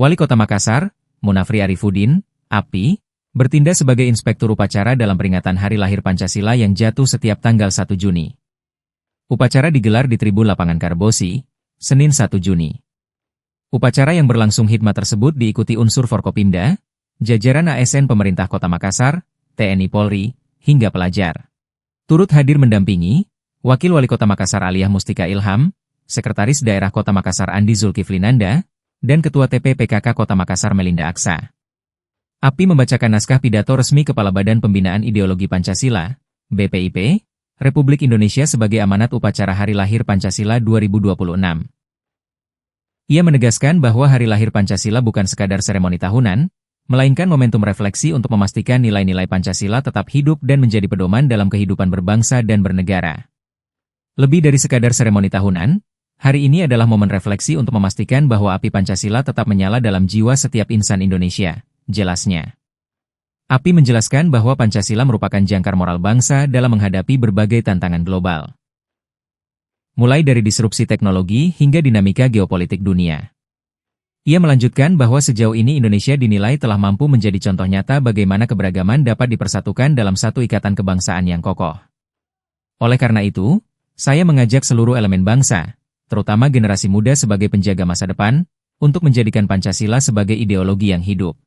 Wali Kota Makassar, Munafri Arifudin, API, bertindak sebagai inspektur upacara dalam peringatan Hari Lahir Pancasila yang jatuh setiap tanggal 1 Juni. Upacara digelar di Tribun Lapangan Karbosi, Senin 1 Juni. Upacara yang berlangsung hikmat tersebut diikuti unsur Forkopimda, jajaran ASN Pemerintah Kota Makassar, TNI Polri, hingga pelajar. Turut hadir mendampingi, Wakil Wali Kota Makassar Aliyah Mustika Ilham, Sekretaris Daerah Kota Makassar Andi Zulkiflinanda, dan Ketua TP-PKK Kota Makassar Melinda Aksa. API membacakan naskah pidato resmi Kepala Badan Pembinaan Ideologi Pancasila, BPIP, Republik Indonesia sebagai amanat upacara Hari Lahir Pancasila 2026. Ia menegaskan bahwa Hari Lahir Pancasila bukan sekadar seremoni tahunan, melainkan momentum refleksi untuk memastikan nilai-nilai Pancasila tetap hidup dan menjadi pedoman dalam kehidupan berbangsa dan bernegara. Lebih dari sekadar seremoni tahunan, hari ini adalah momen refleksi untuk memastikan bahwa api Pancasila tetap menyala dalam jiwa setiap insan Indonesia, jelasnya. API menjelaskan bahwa Pancasila merupakan jangkar moral bangsa dalam menghadapi berbagai tantangan global. Mulai dari disrupsi teknologi hingga dinamika geopolitik dunia. Ia melanjutkan bahwa sejauh ini Indonesia dinilai telah mampu menjadi contoh nyata bagaimana keberagaman dapat dipersatukan dalam satu ikatan kebangsaan yang kokoh. Oleh karena itu, saya mengajak seluruh elemen bangsa, terutama generasi muda sebagai penjaga masa depan, untuk menjadikan Pancasila sebagai ideologi yang hidup.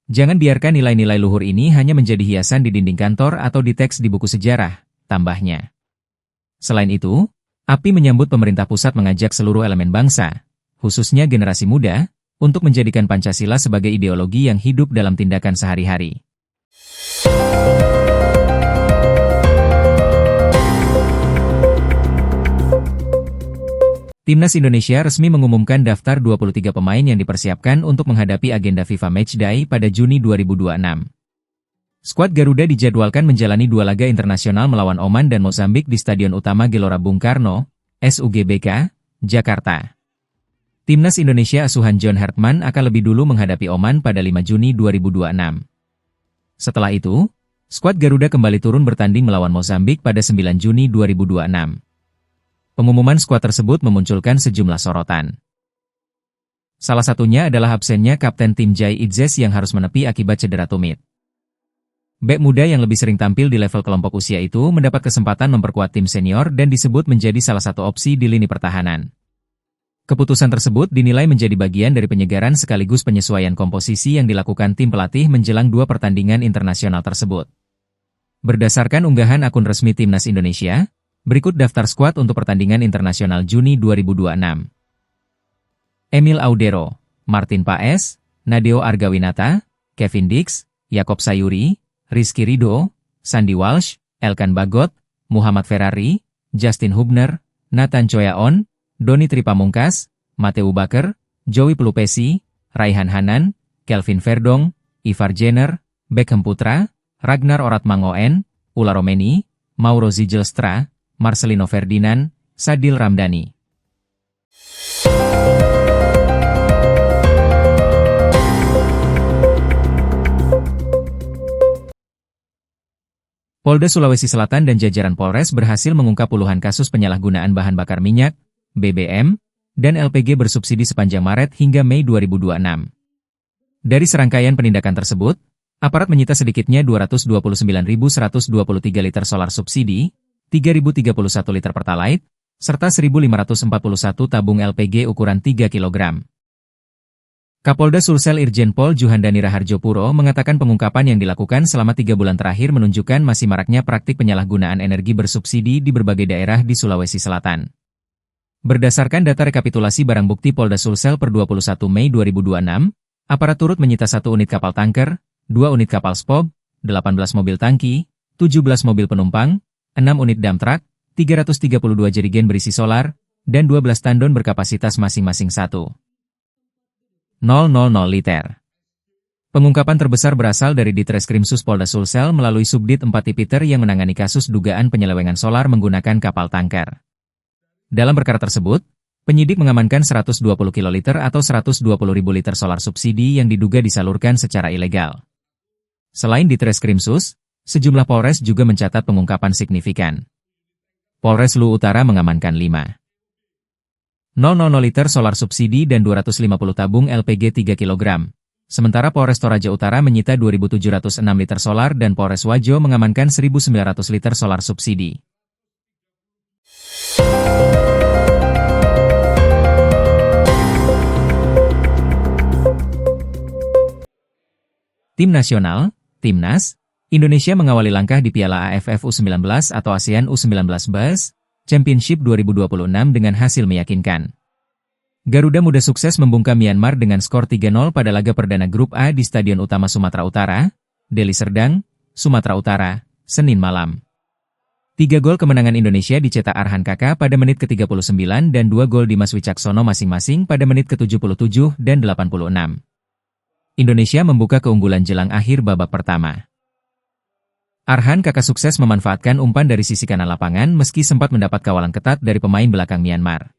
Jangan biarkan nilai-nilai luhur ini hanya menjadi hiasan di dinding kantor atau di teks di buku sejarah, tambahnya. Selain itu, API menyambut pemerintah pusat mengajak seluruh elemen bangsa, khususnya generasi muda, untuk menjadikan Pancasila sebagai ideologi yang hidup dalam tindakan sehari-hari. Timnas Indonesia resmi mengumumkan daftar 23 pemain yang dipersiapkan untuk menghadapi agenda FIFA Matchday pada Juni 2026. Skuad Garuda dijadwalkan menjalani 2 laga internasional melawan Oman dan Mozambik di Stadion Utama Gelora Bung Karno, SUGBK, Jakarta. Timnas Indonesia asuhan John Hartman akan lebih dulu menghadapi Oman pada 5 Juni 2026. Setelah itu, skuad Garuda kembali turun bertanding melawan Mozambik pada 9 Juni 2026. Pengumuman skuad tersebut memunculkan sejumlah sorotan. Salah satunya adalah absennya Kapten tim Jai Idzes yang harus menepi akibat cedera tumit. Bek muda yang lebih sering tampil di level kelompok usia itu mendapat kesempatan memperkuat tim senior dan disebut menjadi salah satu opsi di lini pertahanan. Keputusan tersebut dinilai menjadi bagian dari penyegaran sekaligus penyesuaian komposisi yang dilakukan tim pelatih menjelang 2 pertandingan internasional tersebut. Berdasarkan unggahan akun resmi Timnas Indonesia, berikut daftar skuad untuk pertandingan internasional Juni 2026. Emil Audero, Martin Paes, Nadeo Argawinata, Kevin Dix, Yakob Sayuri, Rizky Ridho, Sandy Walsh, Elkan Bagot, Muhammad Ferrari, Justin Hubner, Nathan Choyaon, Doni Tripamungkas, Mateu Baker, Joey Pelupesi, Raihan Hanan, Kelvin Verdong, Ivar Jenner, Beckham Putra, Ragnar Oratmangoen, Ula Romeni, Mauro Zijelstra, Marcelino Ferdinand, Sadil Ramdhani. Polda Sulawesi Selatan dan jajaran Polres berhasil mengungkap puluhan kasus penyalahgunaan bahan bakar minyak, BBM, dan LPG bersubsidi sepanjang Maret hingga Mei 2026. Dari serangkaian penindakan tersebut, aparat menyita sedikitnya 229.123 liter solar subsidi, 3.031 liter Pertalite, serta 1.541 tabung LPG ukuran 3 kg. Kapolda Sulsel Irjen Pol Juhandani Raharjopuro mengatakan pengungkapan yang dilakukan selama 3 bulan terakhir menunjukkan masih maraknya praktik penyalahgunaan energi bersubsidi di berbagai daerah di Sulawesi Selatan. Berdasarkan data rekapitulasi barang bukti Polda Sulsel per 21 Mei 2026, aparat turut menyita 1 unit kapal tanker, 2 unit kapal SPOB, 18 mobil tangki, 17 mobil penumpang, 6 unit dump truck, 332 jerigen berisi solar, dan 12 tandon berkapasitas masing-masing 1,000 liter. Pengungkapan terbesar berasal dari Ditreskrimsus Polda Sulsel melalui Subdit 4 Tipiter yang menangani kasus dugaan penyelewengan solar menggunakan kapal tanker. Dalam perkara tersebut, penyidik mengamankan 120 kiloliter atau 120.000 liter solar subsidi yang diduga disalurkan secara ilegal. Selain Ditreskrimsus, sejumlah Polres juga mencatat pengungkapan signifikan. Polres Lu Utara mengamankan 5 liter solar subsidi dan 250 tabung LPG 3 kg. Sementara Polres Toraja Utara menyita 2.706 liter solar dan Polres Wajo mengamankan 1.900 liter solar subsidi. Tim nasional, Timnas, Indonesia mengawali langkah di Piala AFF U19 atau ASEAN U19 Bas Championship 2026 dengan hasil meyakinkan. Garuda Muda sukses membungkam Myanmar dengan skor 3-0 pada laga perdana Grup A di Stadion Utama Sumatera Utara, Deli Serdang, Sumatera Utara, Senin malam. 3 gol kemenangan Indonesia dicetak Arhan Kaka pada menit ke-39 dan 2 gol Dimas Wicaksono masing-masing pada menit ke-77 dan 86. Indonesia membuka keunggulan jelang akhir babak pertama. Arhan Kaka sukses memanfaatkan umpan dari sisi kanan lapangan meski sempat mendapat kawalan ketat dari pemain belakang Myanmar.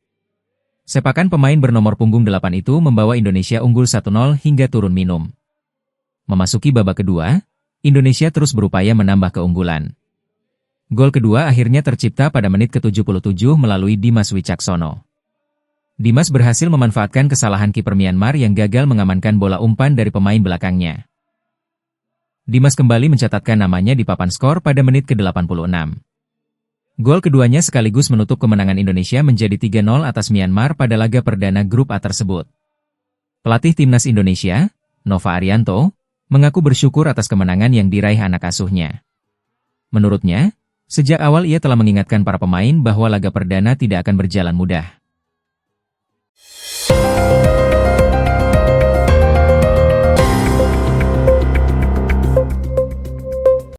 Sepakan pemain bernomor punggung 8 itu membawa Indonesia unggul 1-0 hingga turun minum. Memasuki babak kedua, Indonesia terus berupaya menambah keunggulan. Gol kedua akhirnya tercipta pada menit ke-77 melalui Dimas Wicaksono. Dimas berhasil memanfaatkan kesalahan kiper Myanmar yang gagal mengamankan bola umpan dari pemain belakangnya. Dimas kembali mencatatkan namanya di papan skor pada menit ke-86. Gol keduanya sekaligus menutup kemenangan Indonesia menjadi 3-0 atas Myanmar pada laga perdana Grup A tersebut. Pelatih Timnas Indonesia, Nova Arianto, mengaku bersyukur atas kemenangan yang diraih anak asuhnya. Menurutnya, sejak awal ia telah mengingatkan para pemain bahwa laga perdana tidak akan berjalan mudah.